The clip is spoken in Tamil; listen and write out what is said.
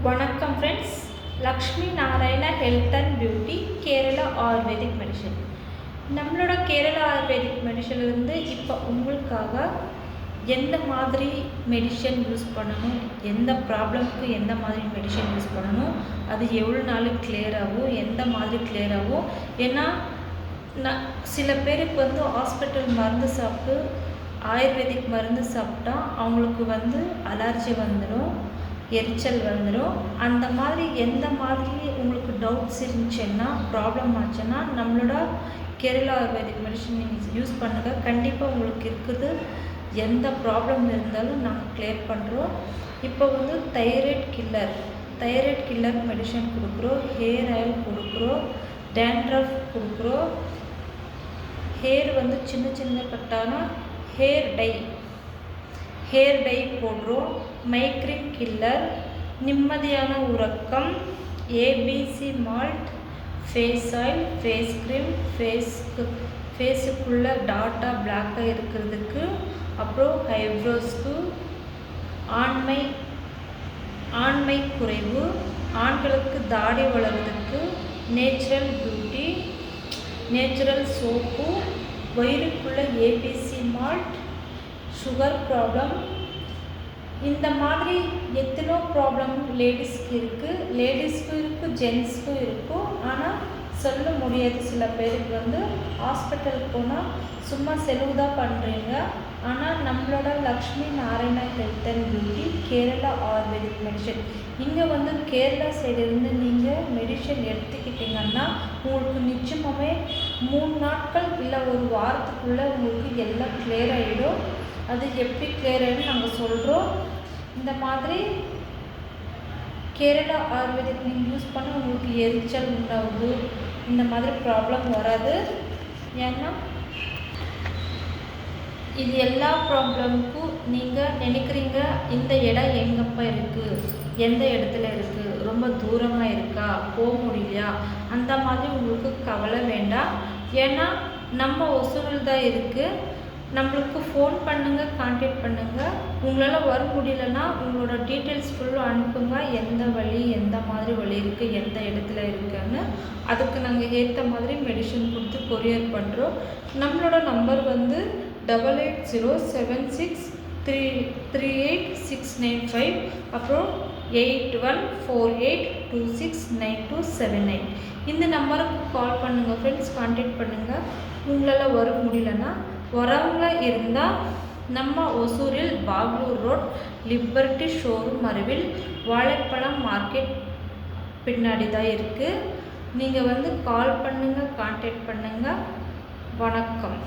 வணக்கம் friends. Lakshmi Narayana health and beauty Kerala ayurvedic medicine. நம்மளோட கேரளா ஆயுர்வேதிக் மெடிசன்லேருந்து இப்போ உங்களுக்காக எந்த மாதிரி மெடிசன் யூஸ் பண்ணணும், எந்த ப்ராப்ளம்க்கு எந்த மாதிரி மெடிசன் யூஸ் பண்ணணும், அது எவ்வளோ நாள் கிளியர் ஆகும், எந்த மாதிரி கிளியர் ஆகும். ஏன்னா சில பேருக்கு ஹாஸ்பிட்டல் மருந்து சாப்பிட்டு ஆயுர்வேதிக் மருந்து சாப்பிட்டா அவங்களுக்கு அலர்ஜி வந்துடும், எரிச்சல் வந்துடும். அந்த மாதிரி எந்த மாதிரி உங்களுக்கு டவுட்ஸ் இருந்துச்சுன்னா, ப்ராப்ளம் ஆச்சுன்னா நம்மளோட கேரளா ஆயுர்வேதிக் மெடிசன் நீங்கள் யூஸ் பண்ணுங்கள். கண்டிப்பாக உங்களுக்கு இருக்குது. எந்த ப்ராப்ளம் இருந்தாலும் நாங்கள் கிளியர் பண்ணுறோம். இப்போ தைராய்டு கில்லர் மெடிசன் கொடுக்குறோம், ஹேர் ஆயில் கொடுக்குறோம், டேண்ட்ரஃப் கொடுக்குறோம், ஹேர் சின்ன கட்டான ஹேர் டை போடுறோம், மைக்ரேன் கில்லர், நிம்மதியான உறக்கம், ABC malt, face oil, face cream, ஃபேஸுக்குள்ளே டாட்டாக பிளாக்காக இருக்கிறதுக்கு, அப்புறம் ஐப்ரோஸ்க்கு, ஆண்மை குறைவு, ஆண்களுக்கு தாடி வளர்கிறதுக்கு, நேச்சுரல் பியூட்டி, நேச்சுரல் சோப்பு, வயிறுக்குள்ளே ஏபிசி மால்ட், சுகர் ப்ராப்ளம். இந்த மாதிரி எத்தனோ ப்ராப்ளம் லேடிஸ்க்கு இருக்குது, ஜென்ஸ்க்கும் இருக்கும். ஆனால் சொல்ல முடியாது. சில பேருக்கு ஹாஸ்பிட்டலுக்கு போனால் சும்மா செலவு தான் பண்ணுறீங்க. ஆனால் நம்மளோட Lakshmi Narayana health and beauty Kerala ayurvedic medicine, இங்கே கேரளா சைடிலிருந்து நீங்கள் மெடிசன் எடுத்துக்கிட்டிங்கன்னா உங்களுக்கு நிச்சயமாகவே 3 நாட்கள் இல்லை ஒரு வாரத்துக்குள்ளே உங்களுக்கு எல்லாம் கிளியர் ஆகிடும். அது எப்படி கிளியர் ஆகிடும் நாங்கள் சொல்கிறோம். இந்த மாதிரி கேரளா ஆயுர்வேதிக் நீங்கள் யூஸ் பண்ண உங்களுக்கு எரிச்சல் உண்டாகுது, இந்த மாதிரி ப்ராப்ளம் வராது. ஏன்னா இது எல்லா ப்ராப்ளமுக்கும் நீங்கள் நினைக்கிறீங்க இந்த இடம் எங்கப்பா இருக்குது, எந்த இடத்துல இருக்குது, ரொம்ப தூரமாக இருக்கா, போக முடியலையா, அந்த மாதிரி உங்களுக்கு கவலை வேண்டாம். ஏன்னா நம்ம ஒசூரில் தான் இருக்குது. நம்மளுக்கு ஃபோன் பண்ணுங்கள், கான்டாக்ட் பண்ணுங்கள். உங்களால் வர முடியலன்னா உங்களோட டீட்டெயில்ஸ் ஃபுல்லாக அனுப்புங்க. எந்த வழி, எந்த மாதிரி வழி இருக்குது, எந்த இடத்துல இருக்குன்னு அதுக்கு நாங்கள் ஏற்ற மாதிரி மெடிசன் கொடுத்து கொரியர் பண்ணுறோம். நம்மளோட நம்பர் 8806338695, அப்புறம் 8148269279. இந்த நம்பருக்கு கால் பண்ணுங்கள் ஃப்ரெண்ட்ஸ், கான்டாக்ட் பண்ணுங்கள். உங்களால் வர முடியலன்னா, வரவங்களா இருந்தால் நம்ம ஒசூரில் பாகலூர் ரோட் லிபர்ட்டி ஷோரூம் அருகில் வாழைப்பழம் மார்க்கெட் பின்னாடி தான் இருக்குது. நீங்கள் கால் பண்ணுங்கள், கான்டாக்ட் பண்ணுங்கள். வணக்கம்.